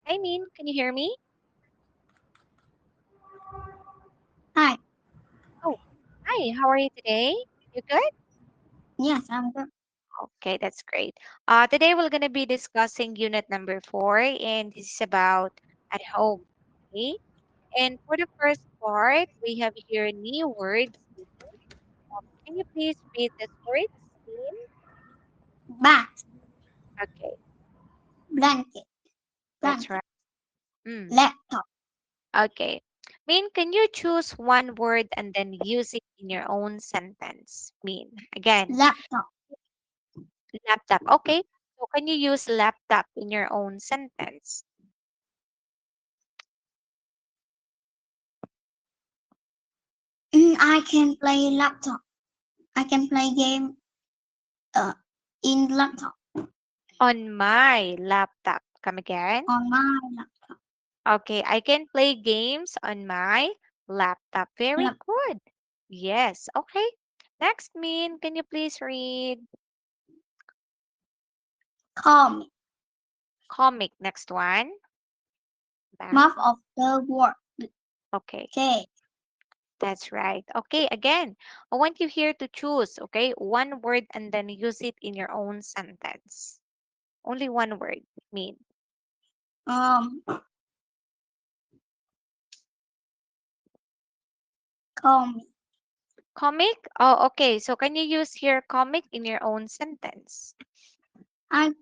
Hi, Min. Can you hear me? Hi. Oh, hi. How are you today? You good? Yes, I'm good. Okay, that's great. Today we're going to be discussing unit number 4, and this is about at home. Okay. And for the first part, we have here new words. Can you please read this words, Min? Bat, Okay, blanket, that's blanket, right. Mm, laptop, okay. Min, can you choose one word and then use it in your own sentence? Min, again. laptop. Laptop. Okay. So can you use laptop in your own sentence? I can play laptop. I can play game uh, in laptop On my laptop. Come again. on my Okay. I can play games on my laptop. Very laptop. good. Yes. Okay. Next, Min, can you please read Comic, comic? Next one. Back. map of the world. Okay. Okay. That's right. Okay. Again, I want you here to choose, okay, one word and then use it in your own sentence. Only one word, Min. Um, comic. Comic? Oh, okay. So can you use here comic in your own sentence? I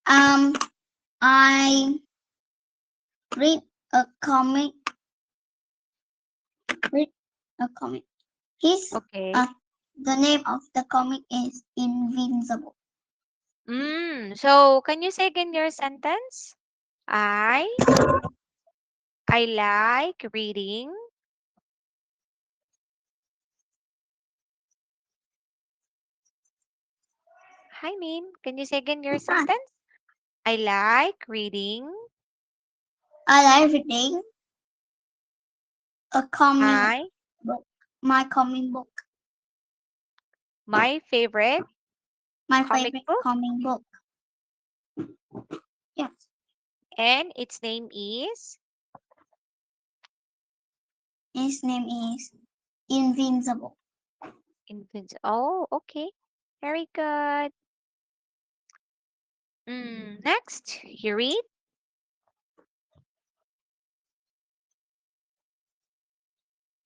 um I read a comic. Read a comic. His Okay. uh the name of the comic is Invincible. So can you say again your sentence? I I like reading. Hi, Min. Can you say again your Ah, sentence? I like reading I like reading a comic my book. My comic book. my favorite My comic favorite book, comic book. Yes. and its name is His name is Invincible. Invincible. Oh, okay. Very good. Next, you read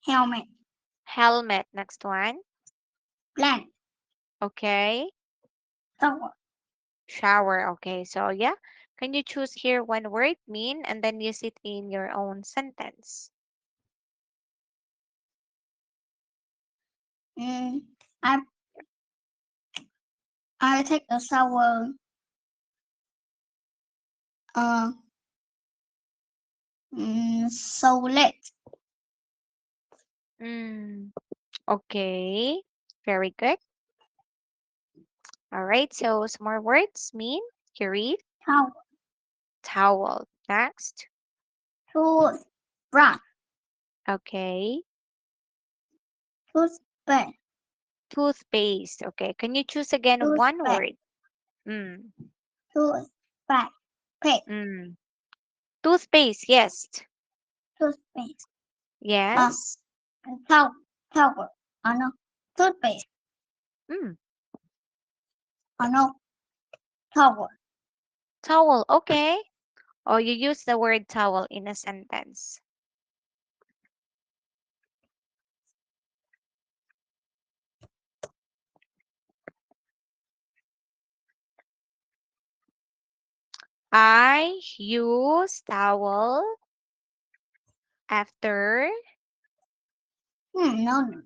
Helmet. helmet. Next one. Plant. Okay. Tower. Shower. Okay, so yeah. Can you choose here one word, mean, and then use it in your own sentence? Mm, I I take a shower. Uh. So late. Mm, okay. Very good. All right, so some more words, mean, you read, Tower. towel. Next. Tooth. Brush. Okay. Toothpaste. Toothpaste. Okay. Can you choose again one Toothpaste. word? Mm, Toothpaste. Paste. mm. Toothpaste. Yes. Toothpaste. Uh. Yes. Tower. Tower. No. Toothpaste. Mm. No. Tower. Towel. Okay. Or you use the word towel in a sentence. I use towel after. No. No.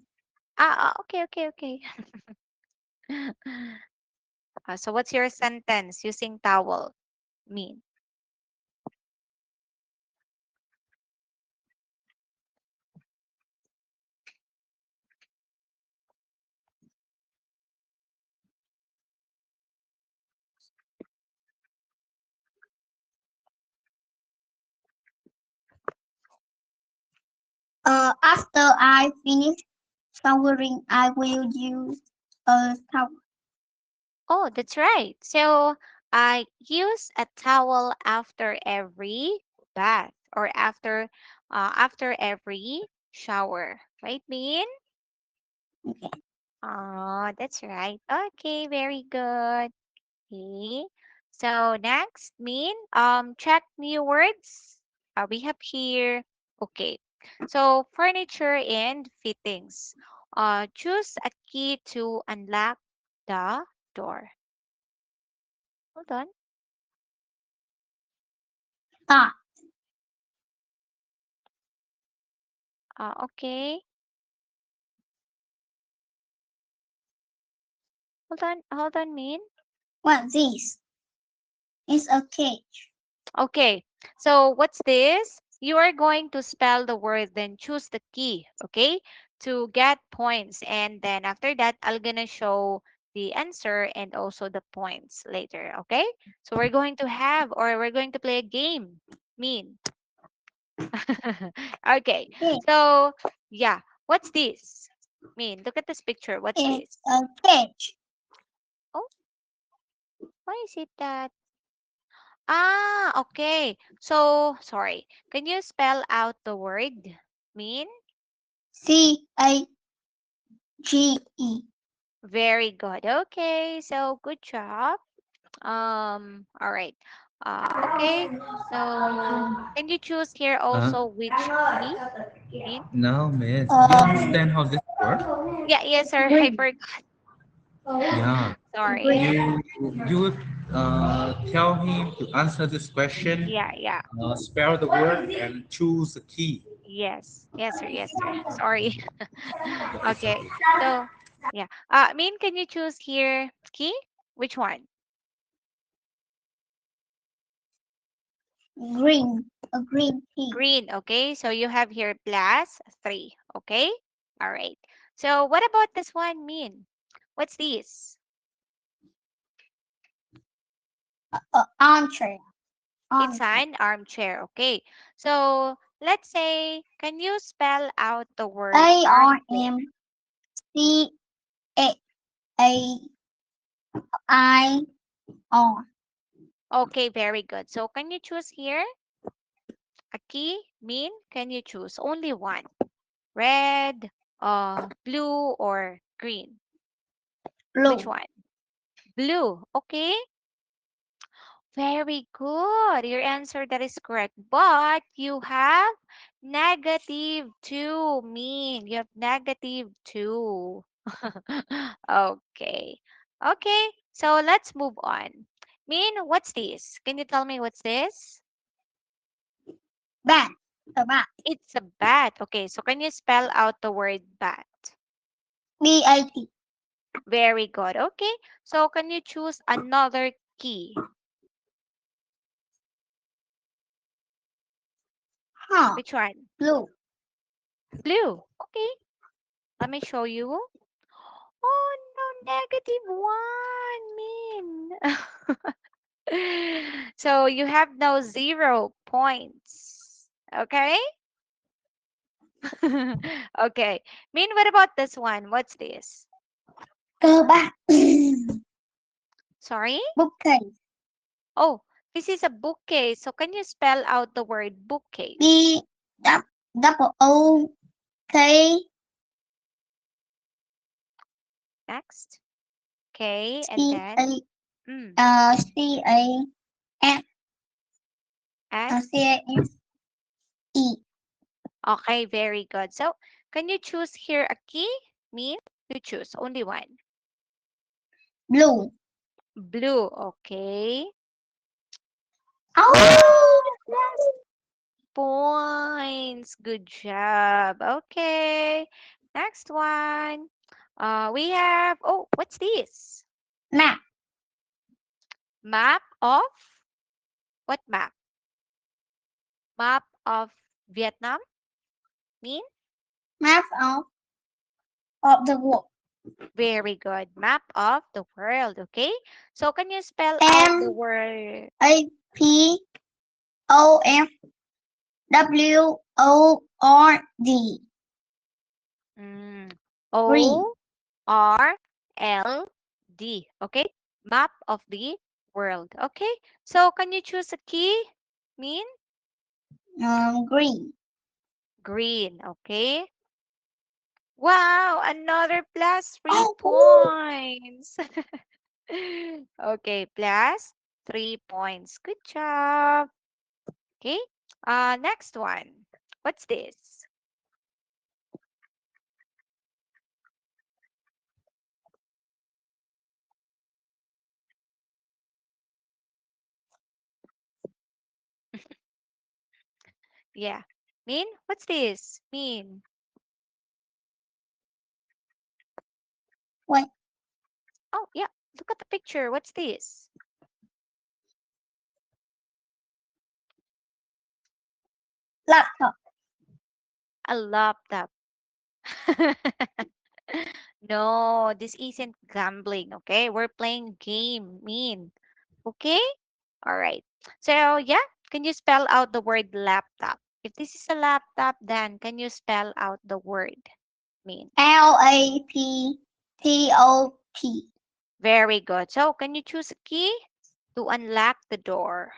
Okay, okay, okay. So what's your sentence using towel mean? After I finish showering, I will use a towel. Oh, that's right. So I use a towel after every bath or after every shower. Right, Min? Okay. Oh, that's right. Okay, very good. Okay. So next, Min, check new words. We have here. Okay. So furniture and fittings. Choose a key to unlock the door. Hold on. Ah, Okay. Hold on, Min. what this? Is a cage. Okay, so what's this? You are going to spell the word, then choose the key, okay, to get points. And then after that, I'm gonna show the answer and also the points later, okay? So we're going to play a game. Mean. Okay, Okay. so yeah, what's this? Mean, look at this picture. What's It's this? a cage. Oh, why is it that? Ah, okay. So, sorry. Can you spell out the word mean? CAGE. Very good. Okay. So, good job. All right. Okay. So, can you choose here Uh, also which key mean? now, miss, you Um, understand how this works? Yeah, yes, sir. I green. forgot. Yeah. Sorry. Green. You would tell him to answer this question, Yeah, yeah. spell the word, and choose the key. Yes. Yes, sir. Yes, sir. Sorry. It's Okay. okay. So, yeah. Mean, can you choose here key? Which one? Green. A green tea. Green, okay? So you have here plus 3, okay? All right. So what about this one mean? What's this? Armchair. It's Armchair. an armchair, okay? So let's say, can you spell out the word A R armchair? M C A I R. Okay, very good. So can you choose here a key? Mean, can you choose only one? Red, blue, or green? Which Blue. one? Blue, okay? Very good. Your answer that is correct. But you have -2 mean. You have -2. Okay. Okay. So let's move on. Mean, what's this? Can you tell me what's this? Bat. A bat. It's a bat. Okay. So can you spell out the word bat? BAT. Very good. Okay. So can you choose another key? Huh. Which one? Blue. Blue. Okay. Let me show you. Oh no, -1, Min. So you have now 0 points. Okay? Okay. Min, what about this one? What's this? Cơ bát. Sorry? Bookcase. Oh, this is a bookcase. So can you spell out the word bookcase? B double O K Next. Okay, and C A then mm, C A S S. C A S E. Okay, very good. So can you choose here a key? Min, you choose only one. Blue. Blue. Okay. Oh, Points. Good job. Okay. Next one. We have, oh, what's this? map. Map of, what map? Map of Vietnam? Mean? Map of the world. Very good. Map of the world. Okay. So can you spell out the M word? A P O F W O R D. Mm, Green. O R L D. Okay. Map of the world. Okay, so can you choose a key? Mean? Green. Green. Okay. Wow, another plus three Oh, points. Okay, plus 3 points. Good job. Okay. Next one. What's this? Yeah. Mean? What's this? Mean? wait, Oh, yeah. Look at the picture. What's this? laptop. A laptop. No, this isn't gambling, okay? We're playing game, mean. Okay? All right. So, yeah, can you spell out the word laptop? If this is a laptop, then can you spell out the word mean? LAPTOP. Very good. So, can you choose a key to unlock the door?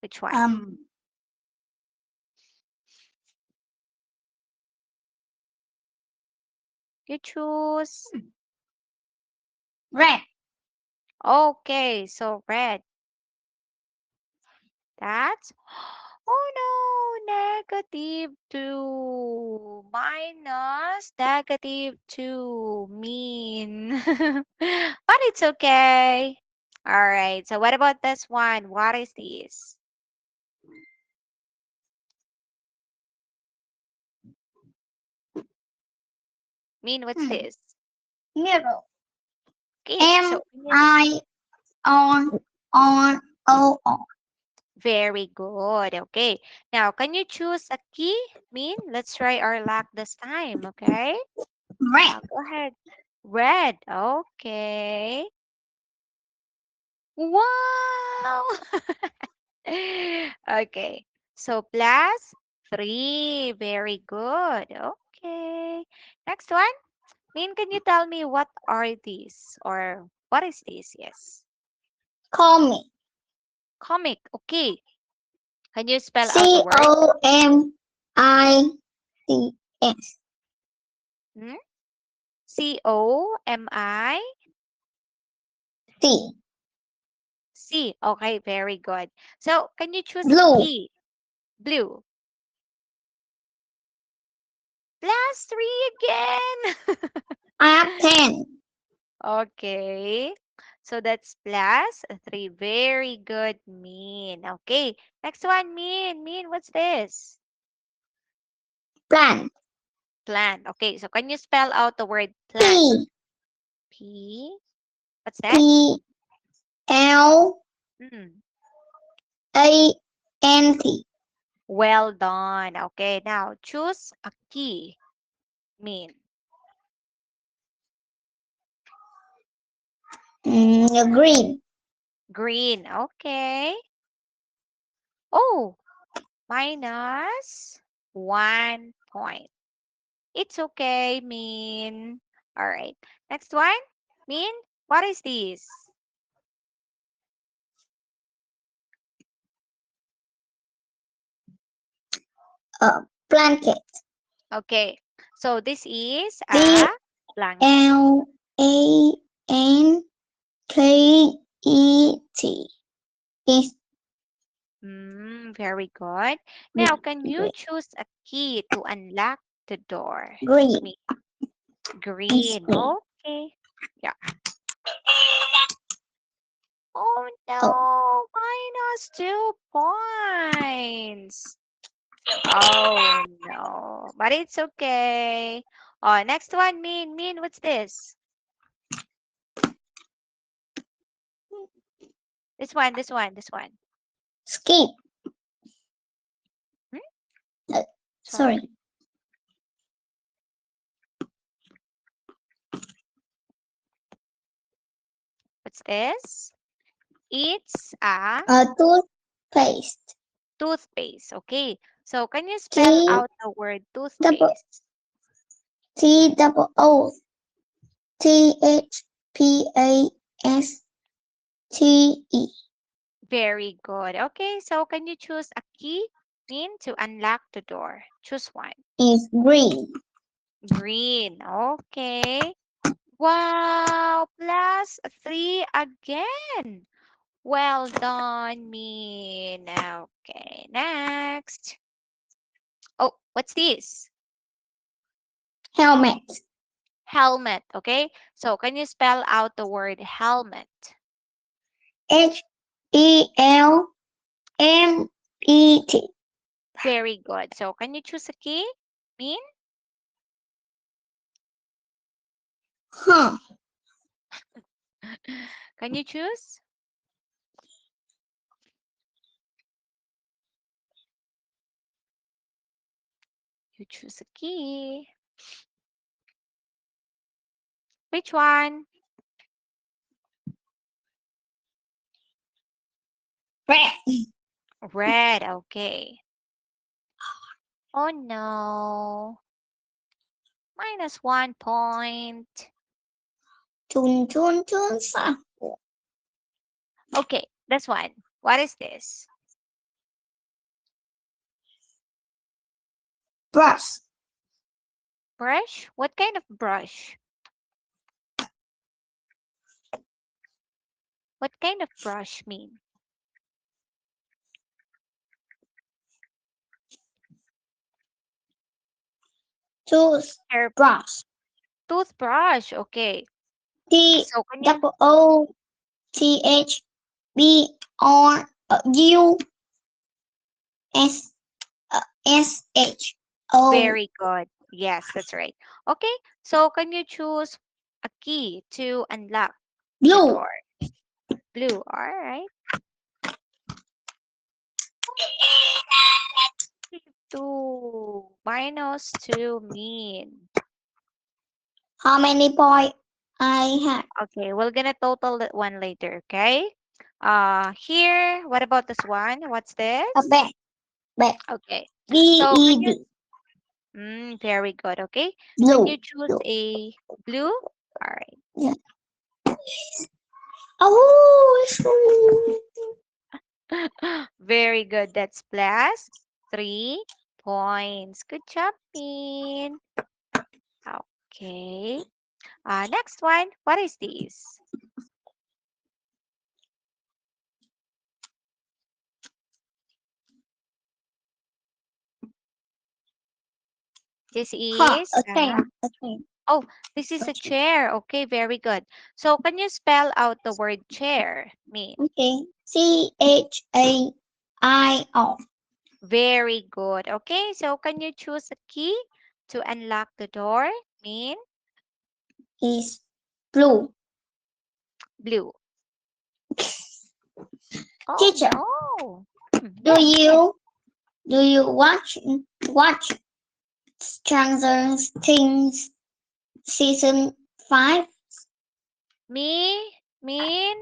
Which one? You choose. Red. Okay, so red. That's oh no, -2 minus -2 mean. But it's okay. All right. So what about this one? What is this? Mean, what's Hmm. this? Mirror. Okay. M So I on. very good. Okay. Now, can you choose a key? Mean, let's try our luck this time. Okay. Red. Go ahead. Red. Okay. Wow! Okay. So plus 3. Very good. Okay. Next one. Min, can you tell me what are these? Or what is this? Yes. Call me. Comic. Okay. Can you spell out the word? COMICS. Hmm? COMI? C. C. Okay. Very good. So, can you choose a Blue. key? Blue. Plus 3 again. I have 10. Okay. So that's plus 3. Very good, Mean. Okay. Next one, Mean. Mean, what's this? Plant. Plant. Okay. So can you spell out the word plant? P. P. What's that? PLANT. Mm. Well done. Okay. Now choose a key. Mean. Green. Green. Okay. Oh, minus 1 point. It's okay, Mean. All right. Next one. Mean, what is this? Blanket. Okay. So this is B a blanket. L A N KET. Is Very good. Now, can you choose a key to unlock the door? green. Me, It's green. green. Okay. Yeah. Oh Oh, no, -2 points. Oh no, but it's okay. Oh, next one, Mean, what's this? This one. skip. Hmm? Sorry, Sorry. what's this? It's a Toothpaste. toothpaste. Okay. So can you spell T out the word double toothpaste? T double O THPASTE. S T E Very good. Okay, so can you choose a key mean to unlock the door? Choose one. is green. Green. Okay. Wow, plus three again. Well done, Min. Okay, next. Oh, what's this? Helmet. Helmet. Okay, so can you spell out the word helmet? HELMET. Very good. So can you choose a key? Min? Huh. Can you choose? You choose a key. Which one? Red. Red. Okay. Oh no. Minus 1 point. Chun chun chun sa. Okay, this one. What is this? Brush. Brush? What kind of brush? What kind of brush mean? Hair Toothbrush. toothbrush. Okay. T So can you double O T H B R U S S H O. very good. Yes, that's right. Okay. So can you choose a key to unlock the Blue. door? Blue. All right. Two. -2 mean. How many point I have? Okay, we're gonna total that one later, okay? Here, what about this one? What's A this? bed. Bed. Okay, B so can E you, D. very good, okay? Can you Blue. choose Blue. a blue? All right. Yeah. Oh, it's Very good. That's plus 3 points. Good job, Min. Okay. Next one. What is this? This huh. is, A train. A train. oh, this is a chair. Okay, very good. So can you spell out the word chair, Min? Okay. CHAIR Very good. Okay, so can you choose a key to unlock the door? Min? is blue. Blue. Oh Teacher, no. do Yes, yes. you do you watch Stranger Things season 5? Me? Min?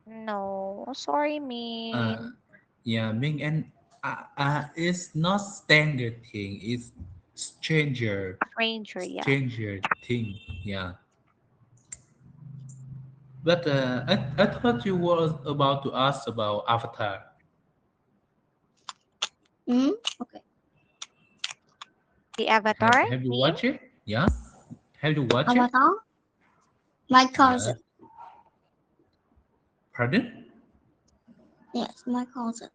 No. Sorry, Uh, Min. yeah, Ming and it's not standard thing. It's Stranger, yeah. stranger thing. Yeah. But I thought you was about to ask about Avatar. Hmm? Okay. The Avatar, Have you Min? watched it? Yeah. Have you watched it? Avatar? My Yeah. cousin. Pardon? Yes, my cousin.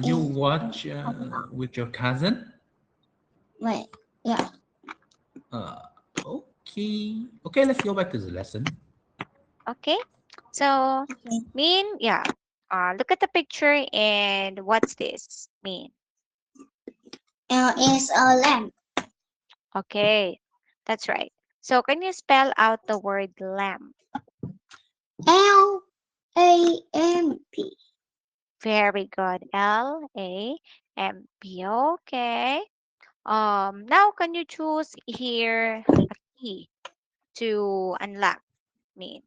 You Is watch Avatar. with your cousin? Wait. Yeah. Uh, okay. Okay, let's go back to the lesson. Okay. So, Okay. Min, yeah. Look at the picture and what's this? Min. Is a lamp. Okay. That's right. So, can you spell out the word lamp? LAMP. Very good. Lamp. Okay. Now can you choose here a key to unlock? Min.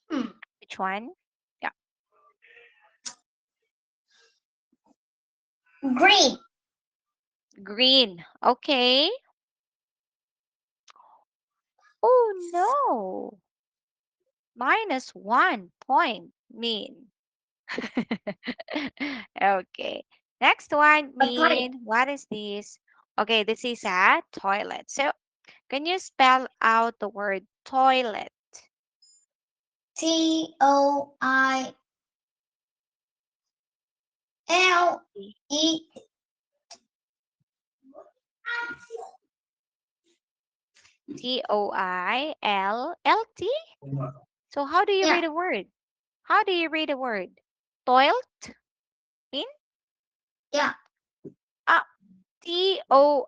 Hmm. Which one? Yeah. Green. Green. Okay. no. -1 point mean. Okay. Next one A toilet. mean. What is this? Okay, this is a toilet. So can you spell out the word toilet? Toilet. Toilt? So how do you Yeah, read a word? How do you read a word? Toilt? Mean? yeah. Ah, Toilt,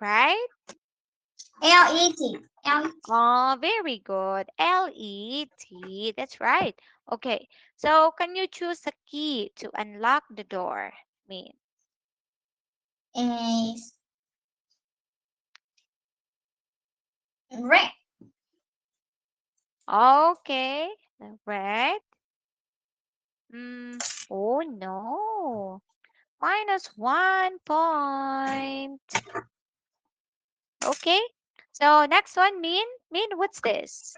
right? Let. Oh, very good. Let. That's right. Okay. So can you choose a key to unlock the door? Mean. Is red. Okay. The red. Mm, oh no. -1 point. Okay. So next one, mean. Mean, what's this?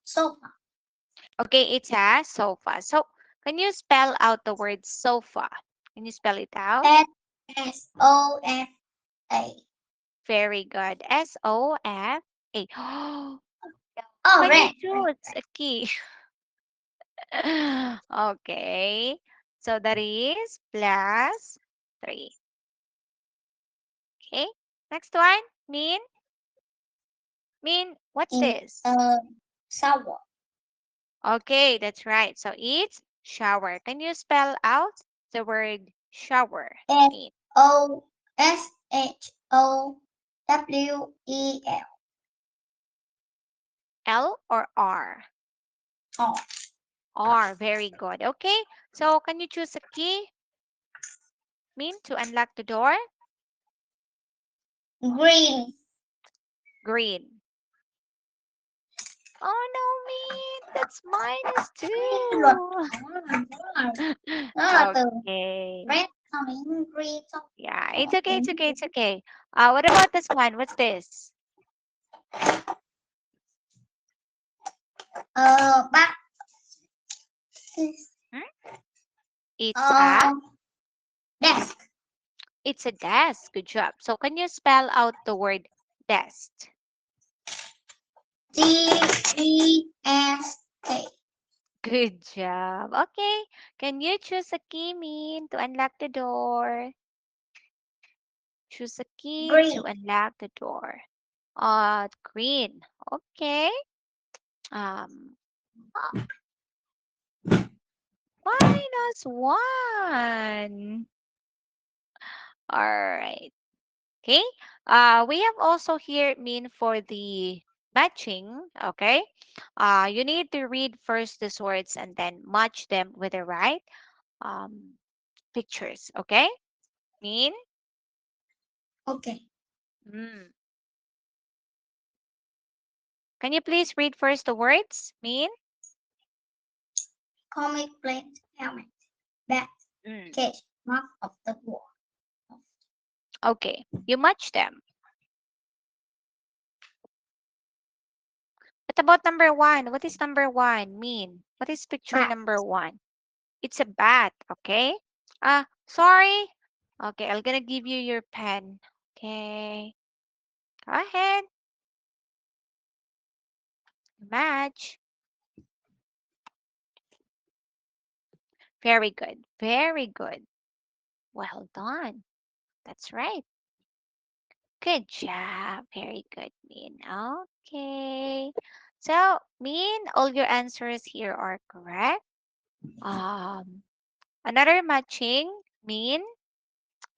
Sofa. Okay, it's a sofa. So can you spell out the word sofa? Can you spell it out? Sofa. Very good. Sofa. Oh, Can you red. choose a key? Okay. So that is +3. Okay. Next one. Mean. Mean, what's In this? shower. Okay, that's right. So it's shower. Can you spell out the word shower? Mean. Soshowel. L or R? Oh, R. Very good. Okay. So can you choose a key? Mean, to unlock the door? green. Green. Oh no, Mean. That's Luật. -2. Đó là từ Okay. red xong đến green xong Yeah, it's rồi okay, đến it's okay, it's okay. What about this one? What's this? bác Hmm? It's ờ, a desk. it's a desk. Good job. So can you spell out the word desk? DESK. Good job. Okay. Can you choose a key, Mean, to unlock the door? Choose a key to Green. unlock the door. Green. Okay. Um, -1. All right. Okay. We have also here mean for the matching. Okay. You need to read first these words and then match them with the right um pictures. Okay. Mean. Okay. Mm. Can you please read first the words? Mean. Comic plate helmet. Bat. Mm. Cage. Mark of the war. Okay. You match them. What about number one? What is number one mean? What is picture Bat. number one? It's a bat, okay? Sorry. Okay, I'm gonna give you your pen. Okay. Go ahead. Match. Very good. Very good. Well done. That's right. Good job. Very good, Min. Okay. So, Min, all your answers here are correct. Um, Another matching, Min.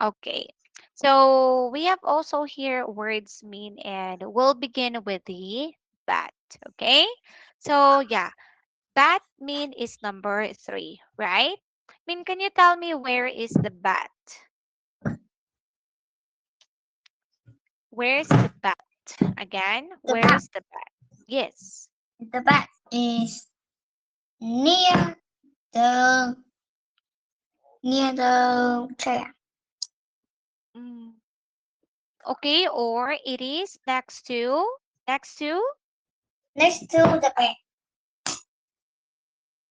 Okay. So we have also here words mean and we'll begin with the bat. Okay. So yeah, bat mean is number 3, right? Mean, can you tell me where is the bat? Where's the bat? Again, The where bat. is the bat? Yes. The bat is near the near the chair. Mm, Okay, or it is next to Next to the bed.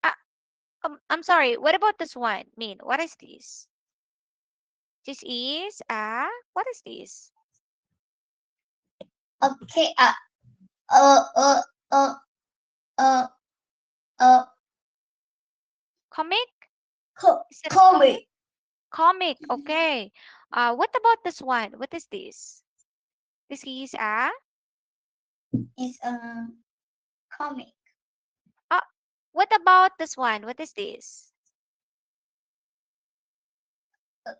uh, I'm sorry, what about this one? Mean, what is this? This is what is this? Okay. Uh. Uh. Uh. Uh. Uh. Comic? Is it comic? Comic Comic, okay. What about this one? What is this? This is is a comic. uh what about this one? What is this?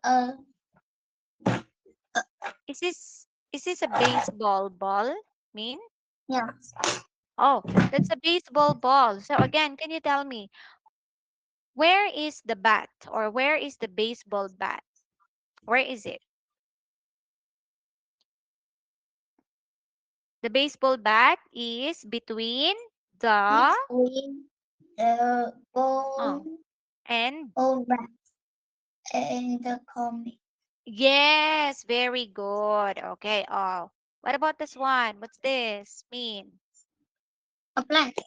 Uh. Is this a baseball ball? Mean? Yeah. Oh, that's a baseball ball. So again, can you tell me where is the bat or where is the baseball bat? Where is it? The baseball bat is between the Between the oh bone and of rat and the comic. yes, very good. Okay. Oh, what about this one? What's this mean? A blanket.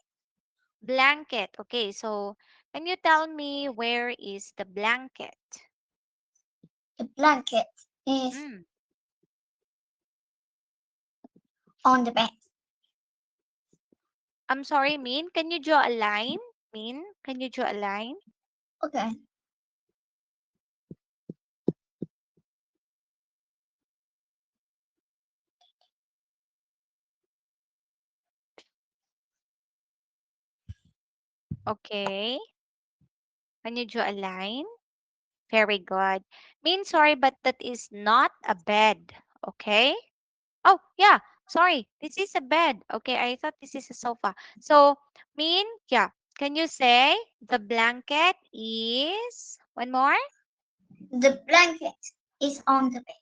Blanket. Okay, so can you tell me where is the blanket? The blanket is Mm. on the bed. I'm sorry, Min. Can you draw a line? Min, can you draw a line? Okay. Okay. Can you draw a line? Very good. Min, sorry, but that is not a bed. Okay. Oh, yeah. Sorry. This is a bed. Okay. I thought this is a sofa. So, Min, yeah. Can you say the blanket is one more? The blanket is on the bed.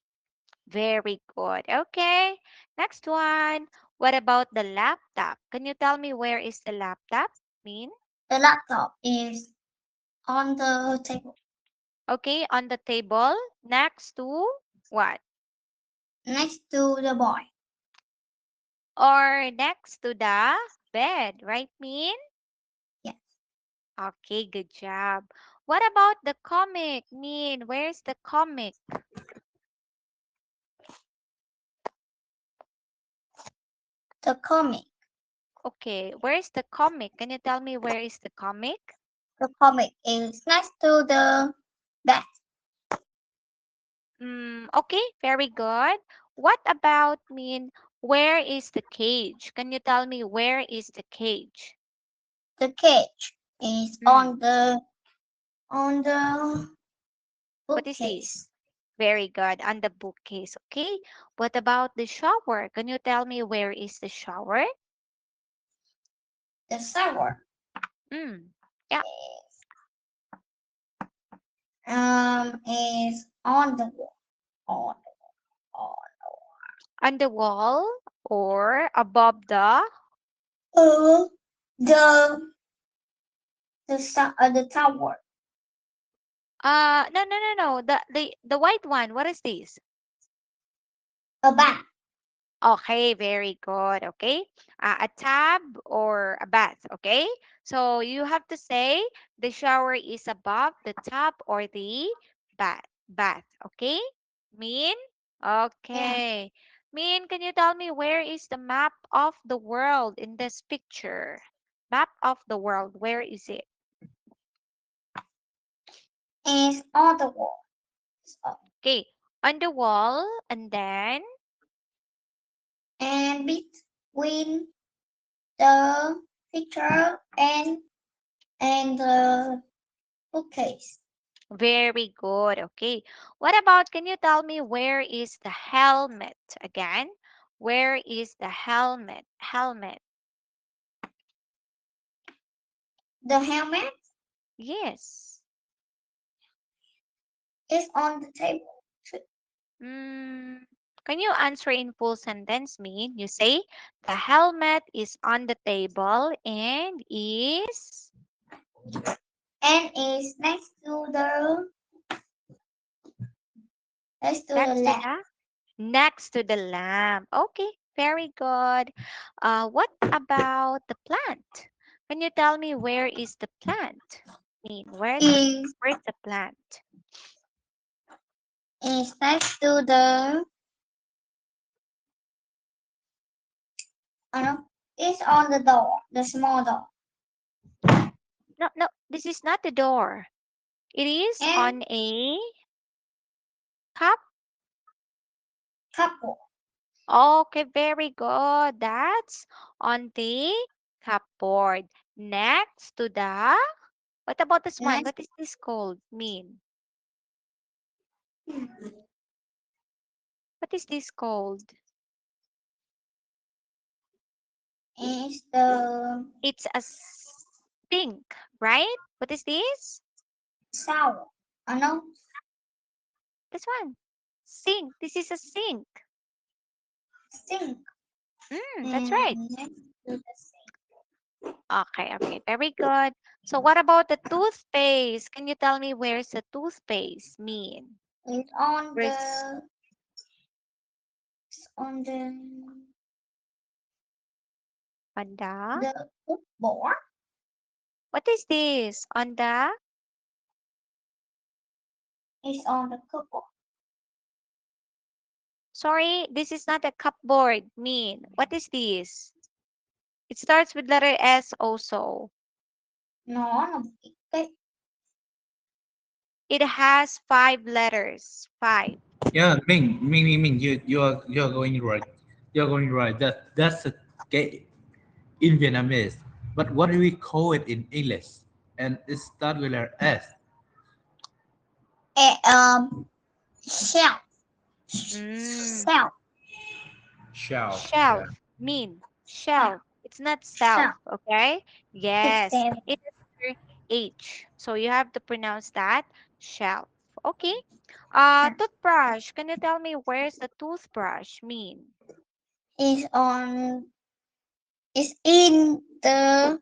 Very good. Okay. Next one. What about the laptop? Can you tell me where is the laptop? Min? The laptop is on the table. Okay, on the table next to what? Next to the boy. Or next to the bed, right, Min? Yes. Okay, good job. What about the comic, Min? Where's the comic? The comic. Okay, where's the comic? Can you tell me where is the comic? The comic is next to the bed. Okay, very good. What about Min? Where is the cage? Can you tell me where is the cage? The cage is Mm, on the what is this? bookcase. Very good. On the bookcase. Okay. What about the shower? Can you tell me where is the shower? The shower Mm. Yeah. is on the wall. On, on. On the wall or above the Uh, the the tower. no. The white one. What is this? A bath. Okay, very good. Okay. A tub or a bath. Okay. So you have to say the shower is above the tub or the bath. Okay. Mean? Yeah. Okay. Mean, can you tell me where is the map of the world in this picture? Map of the world. Where is it? Is on the wall. So, Okay. On the wall and then and between the picture and the bookcase. very good. Okay. What about, can you tell me where is the helmet again? Where is the helmet? Helmet. The helmet Yes. is on the table. Mm, can you answer in full sentence, Mean? You say the helmet is on the table and is And is next to the next to left. the Next to the lamp. Okay, very good. What about the plant? Can you tell me where is the plant? I mean, Is where's the plant? is next to the no, is on the door, the small door. No, no, this is not the door. It is And on a cup. couple. Okay, very good. That's on the cupboard. Next to the, what about this one? Next What is this called? Mean? What is this called? is the It's a sink, right? What is this? shower. No, This one. Sink. This is a sink. sink. That's And right. next to the sink Okay, okay, very good. So what about the toothpaste? Can you tell me where's the toothpaste mean? is on Where's on on the? the board. What is this? On the? Is on the cupboard. Sorry, this is not a cupboard. Mean. What is this? It starts with letter S also. No, no. Okay. It has 5 letters. 5. Yeah, Ming, you're going right. You're going right. That's a gate in Vietnamese. But what do we call it in English? And it starts with letter S. Shelf. Mm, Shelf. Shelf. Yeah. shelf. Mean. Shelf. Shelf. It's not self. Shelf. Okay? It's Yes. seven. It is letter H. So you have to pronounce that shelf. Okay. Shelf. Toothbrush. Can you tell me where's the toothbrush mean? Is on is in the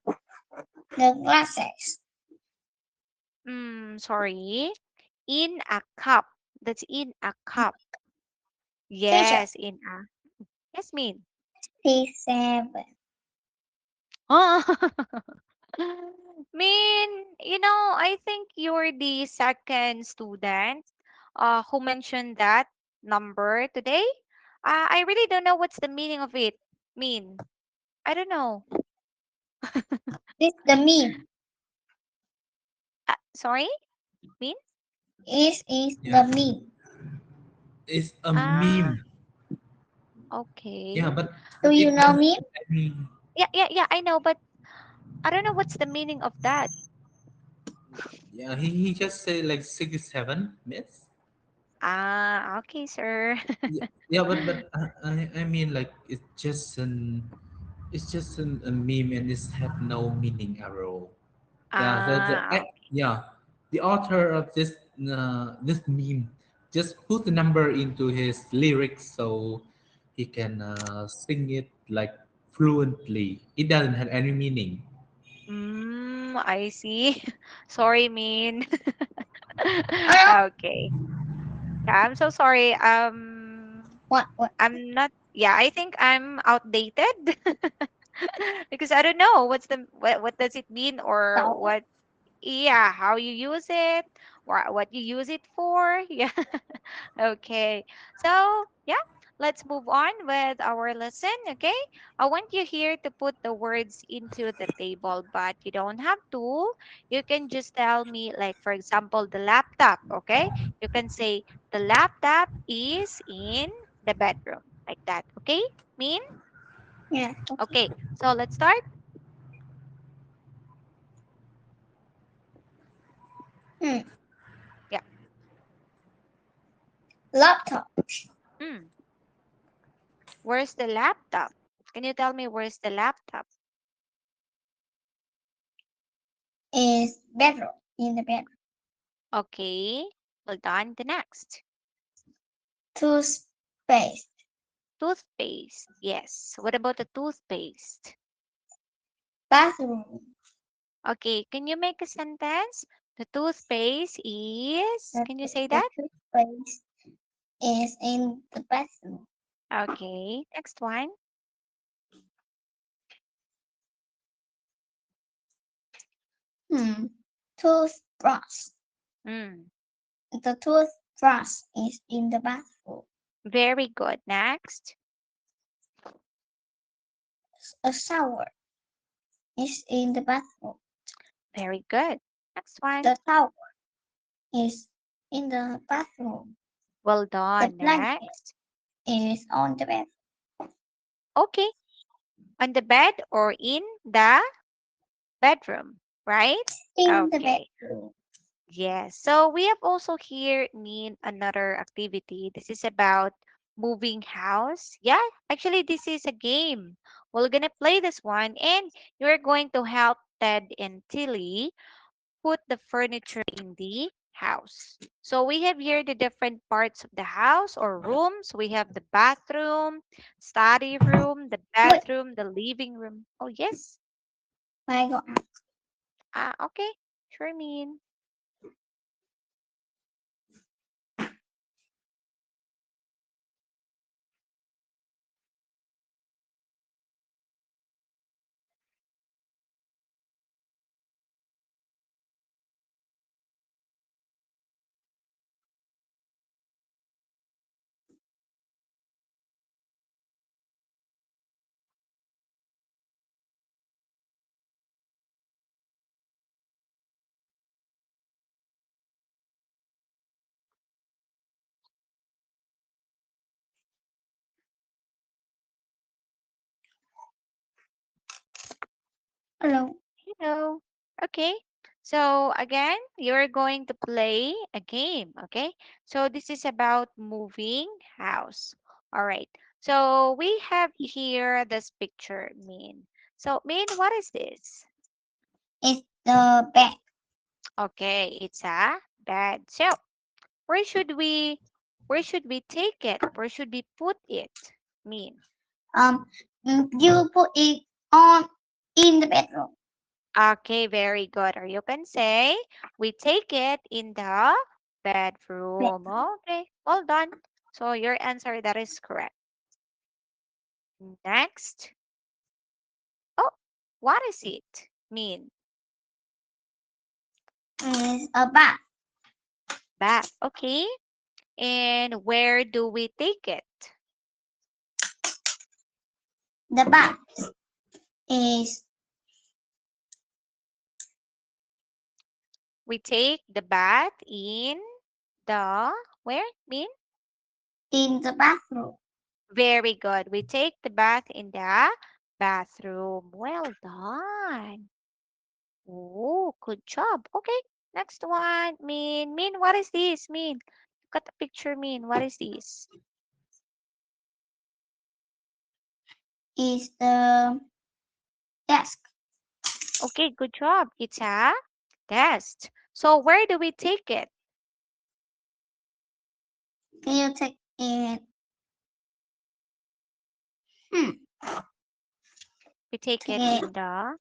glasses. Sorry. In a cup. That's in a cup. Teacher. Yes, in a. Yes, mean. P7. Oh. Mean, I think you're the second student who mentioned that number today. I really don't know what's the meaning of it. Mean. I don't know. This the mean. Sorry? Mean? Is Yeah. the mean. It's a Ah, meme. okay. Yeah, but Do you it know doesn't mean? have any. Yeah, yeah, yeah, I know, but I don't know what's the meaning of that. Yeah, he just said like 67 minutes. Ah, okay, sir. Yeah, but I mean like it's just a meme and it's have no meaning at all. Yeah, Ah, yeah, the author of this meme just put the number into his lyrics so he can sing it like fluently. It doesn't have any meaning. I see. Sorry, Min. Oh, Okay. Yeah, I'm so sorry. what? I'm not. Yeah, I think I'm outdated because I don't know what does it mean or So what. Yeah, how you use it or what you use it for. Yeah. Okay. So, yeah, let's move on with our lesson. Okay. I want you here to put the words into the table, but you don't have to. You can just tell me, like, for example, the laptop. Okay. You can say, the laptop is in the bedroom, like that. Okay. Mean? yeah. Okay. Okay. So, let's start. Hmm. Yeah. Laptop Hmm. Where's the laptop? Can you tell me where's the laptop? is bedroom in the bedroom. Okay. Hold on. The next. Toothpaste. Toothpaste. Yes. What about the toothpaste? Bathroom. Okay, can you make a sentence? The toothpaste is, The, can you say the that? toothpaste is in the bathroom. Okay, next one. Hmm. Toothbrush. Mm, The toothbrush is in the bathroom. very good. Next. A shower is in the bathroom. Very good. Next one. The towel is in the bathroom. Well The done. blanket Next. is on the bed. Okay, on the bed or in the bedroom, right? In the Okay. bedroom. Yes. So we have also here mean another activity. This is about moving house. Yeah, actually this is a game. We're gonna play this one and you're going to help Ted and Tilly put the furniture in the house. So we have here the different parts of the house or rooms. We have the bathroom, study room, the Wait, bedroom, the living room. Oh yes. I go out. Okay. Sure mean. Hello. Hello. Okay. So again, you're going to play a game. Okay. So this is about moving house. All right. So we have here this picture, Min. So Min, what is this? It's the bed. Okay, it's a bed. So where should we where should we take it? Where should we put it? Min. Um, you put it on in the bedroom. Okay, very good. Or you can say we take it in the Bed. bedroom. Okay, well done. So your answer that is correct. Next. Oh, what is it mean? Is a bath. Bath. Okay. And where do we take it? The bath is We take the bath in the where? Mean? in the bathroom. Very good. We take the bath in the bathroom. Well done. Oh, good job. Okay, next one. Mean, what is this? Mean, look at the picture. Mean, what is this? Is the desk. Okay, good job. It's a test. So where do we take it? Can you take it? Hmm. We take Take it it in the.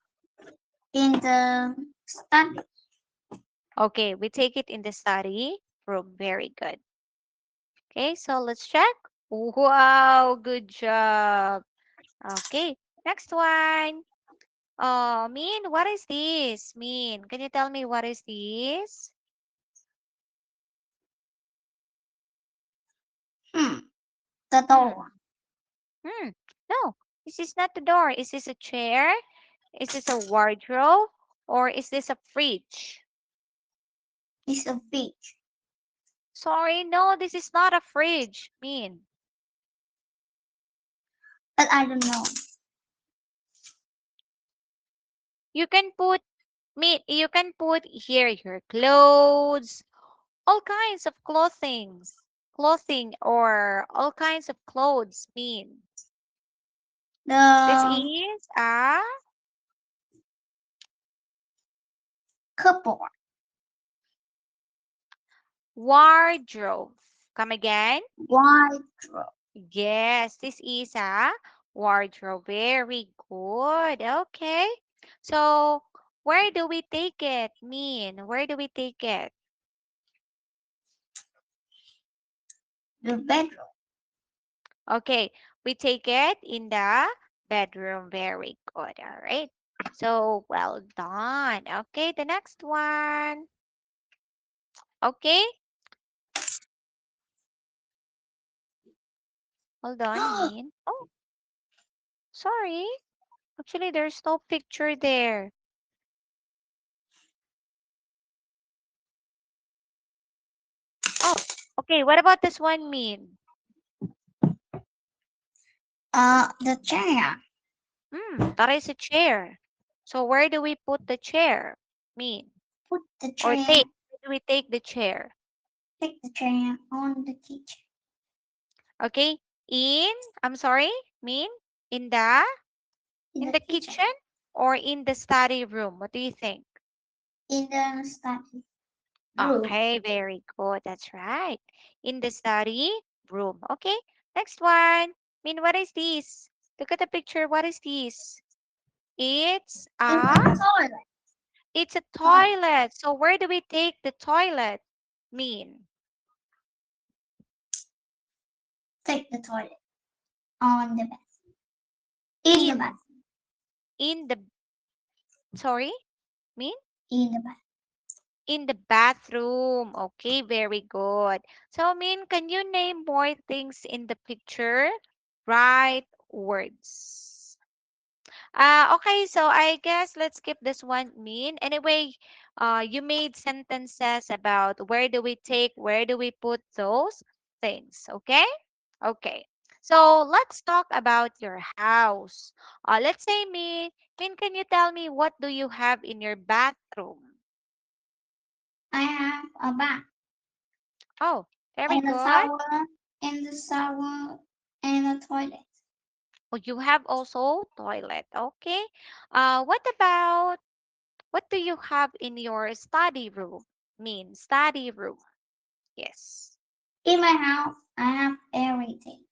in the study. Okay, we take it in the study room. Very good. Okay, so let's check. Wow, good job. Okay, next one. Mean, what is this? Mean, can you tell me what is this? Hmm. The Hmm. door. Hmm. No, this is not the door. Is this a chair? Is this a wardrobe? Or is this a fridge? Is a beach. Sorry, no, this is not a fridge. Mean. But I don't know. You can put you can put here your clothes, all kinds of clothing or all kinds of clothes. Mean. This The is a cupboard. wardrobe. Come again. Wardrobe. Yes, this is a wardrobe. Very good. Okay. So, where do we take it? Mean, where do we take it? The bedroom. Okay, we take it in the bedroom. Very good. All right. So well done. Okay, the next one. Okay, hold on, Min. Oh, sorry. Actually, there's no picture there. Oh, okay. What about this one, Min? The chair. That is a chair. So where do we put the chair? Min. Put the Or chair. take. Where do we take the chair? Take the chair on the kitchen. Okay. In, I'm sorry, Min. In the In in the the kitchen. kitchen or in the study room? What do you think? In the study room. Okay, very good. That's right. In the study room. Okay. Next one. Min, what is this? Look at the picture. What is this? It's In a the toilet. it's a Toilet. toilet. So where do we take the toilet? Min. Take the toilet on the bed. In the bed. In in the sorry, Min? In the bed. In the bathroom. Okay, very good. So, Min, can you name more things in the picture? Write words. Okay, so I guess let's skip this one, Min. Anyway, you made sentences about where do we put those things, okay? Okay. So let's talk about your house. Let's say, Min, can you tell me what do you have in your bathroom? I have a bath Oh, very and a good. shower and the shower and a toilet. Oh, you have also toilet. Okay. What do you have in your study room? Mean study room. Yes. In my house, I have everything.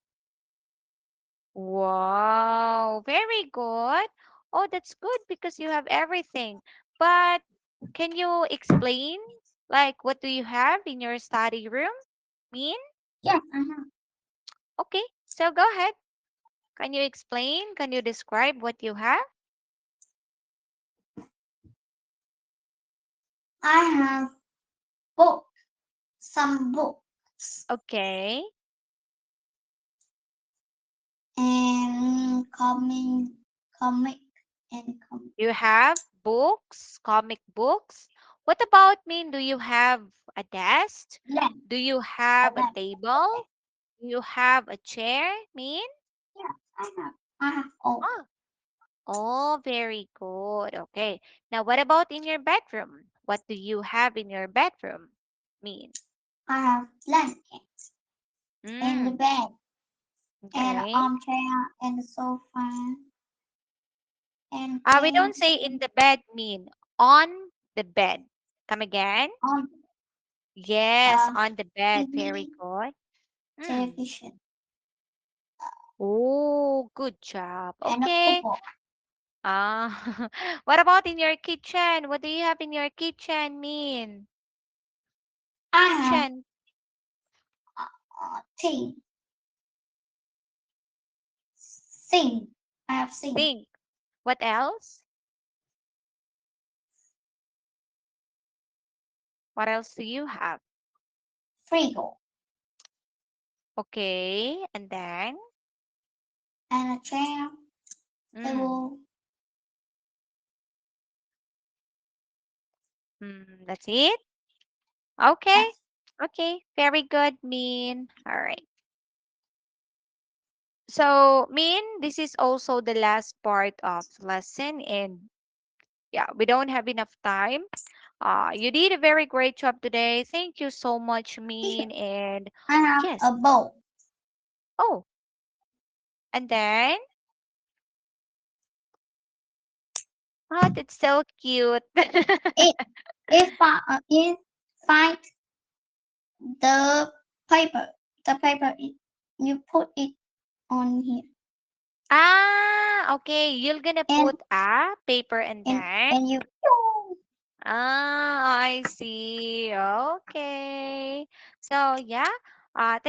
Wow, very good. Oh, that's good because you have everything. But can you explain like what do you have in your study room? Mean? Yes, I have. Okay. So go ahead. Can you explain? Can you describe what you have? I have book, some books, Okay. and comic, and comic. You have books, comic books. What about mean? Do you have a desk? Lamp, Do you a have a lamp. table? Do you have a chair? Mean? Yes, I have. I have all. Oh, oh, very good. Okay. Now, what about in your bedroom? What do you have in your bedroom? Mean? I have blankets and the Mm, bed and an okay. armchair and the sofa and We don't say in television the bed, mean on the bed. Come again? on Yes, uh, on the bed. Very TV, good. Mm. television, Oh, good job. and a Okay. football. Ah, what about in your kitchen? What do you have in your kitchen, Mean? I have Kitchen tea, sink. I have sink, sink. What else? What else do you have? frigo, Okay, and then and a chair, mm, table. that's it. Okay, Yes, okay, very good, Mean. All right. So, Mean, this is also the last part of lesson, and yeah, we don't have enough time. You did a very great job today. Thank you so much, teacher. Mean. And I have yes. a bowl. Oh, and then, oh, that's so cute. It if find the paper, the paper. You put it on here, Okay. You're gonna and put a paper and and then. and you. I see. Okay. So, yeah. Thank